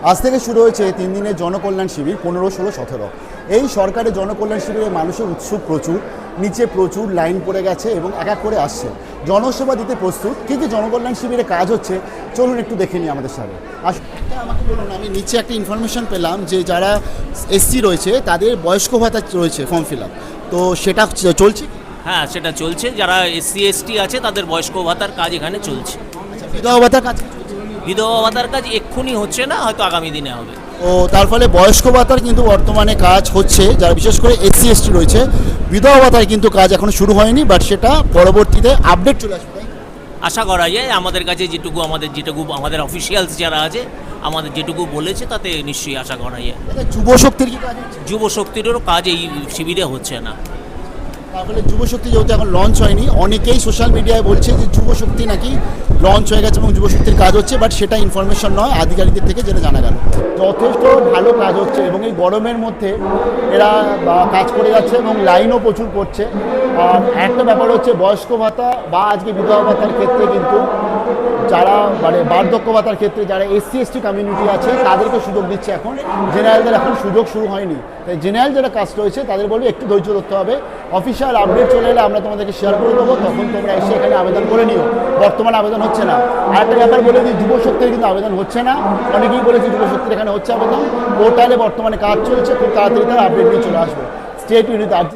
আজ থেকে শুরু হয়েছে 3 দিনের জনকল্যাণ শিবির 15, 16, 17। এই সরকারের জনকল্যাণ শিবিরে মানুষের উৎসুক প্রচুর, নিচে প্রচুর লাইন পড়ে গেছে এবং এক এক করে আসছে। জনসেবা দিতে প্রস্তুত। কী কী জনকল্যাণ শিবিরে কাজ হচ্ছে চলুন একটু দেখে নিই আমাদের সাথে। আমাকে বলুন, আমি নিচে একটা ইনফরমেশন পেলাম যে যারা এসসি রয়েছে তাদের বয়স্ক ভাতা রয়েছে ফর্ম ফিল আপ, তো সেটা চলছে? হ্যাঁ, সেটা চলছে। যারা এসসি এসটি আছে তাদের বয়স্ক ভাতার কাজ এখানে চলছে। বিধবা ভাতার কাজ? বিধবা ভাতার কাজ এক্ষুনি হচ্ছে না, হয়তো আগামী দিনে হবে। ও তার ফলে বয়স্ক ভাতার কিন্তু বর্তমানে কাজ হচ্ছে, যারা বিশেষ করে এসসি এসটি রয়েছে। বিধবা ভাতার কিন্তু কাজ এখনো শুরু হয়নি, বাট সেটা পরবর্তীতে আপডেট চলে আসবে। আশা করা যায় আমাদের কাছে যেটুকু আমাদের অফিসিয়ালস যারা আছে আমাদের যেটুকু বলেছে তাতে নিশ্চয়ই আশা করা যায়। যুব শক্তির কি কাজ হচ্ছে? যুব শক্তিরও কাজ এই শিবিরে হচ্ছে না। তাহলে যুবশক্তি যেহেতু এখন লঞ্চ হয়নি, অনেকেই সোশ্যাল মিডিয়ায় বলছে যে যুবশক্তি নাকি লঞ্চ হয়ে গেছে এবং যুবশক্তির কাজ হচ্ছে, বাট সেটা ইনফরমেশন নয়, আধিকারিকদের থেকে যেটা জানা গেল। যথেষ্ট ভালো কাজ হচ্ছে এবং এই গরমের মধ্যে এরা কাজ করে যাচ্ছে এবং লাইনও প্রচুর পড়ছে। আর একটা ব্যাপার হচ্ছে বয়স্ক ভাতা বা আজকে বিধবা ভাতার ক্ষেত্রে কিন্তু যারা মানে বার্ধক্য ভাতার ক্ষেত্রে যারা এসসি এসটি কমিউনিটি আছে তাদেরকে সুযোগ দিচ্ছে এখন, জেনারেলদের এখন সুযোগ শুরু হয়নি। তাই জেনারেল যারা কাজ রয়েছে তাদের বলবে একটু ধৈর্য ধরতে হবে। অফিসিয়াল আপডেট চলে এলে আমরা তোমাদেরকে শেয়ার করে দেবো, তখন তোমরা এসে এখানে আবেদন করে নিও। বর্তমানে আবেদন হচ্ছে না। আর একটা ব্যাপার বলে দিই, যুবশক্তির কিন্তু আবেদন হচ্ছে না। অনেকেই বলেছে যুবশক্তির এখানে হচ্ছে আবেদন। পোর্টালে বর্তমানে কাজ চলছে, খুব তাড়াতাড়ি তার আপডেট নিয়ে চলে আসবে। State unit.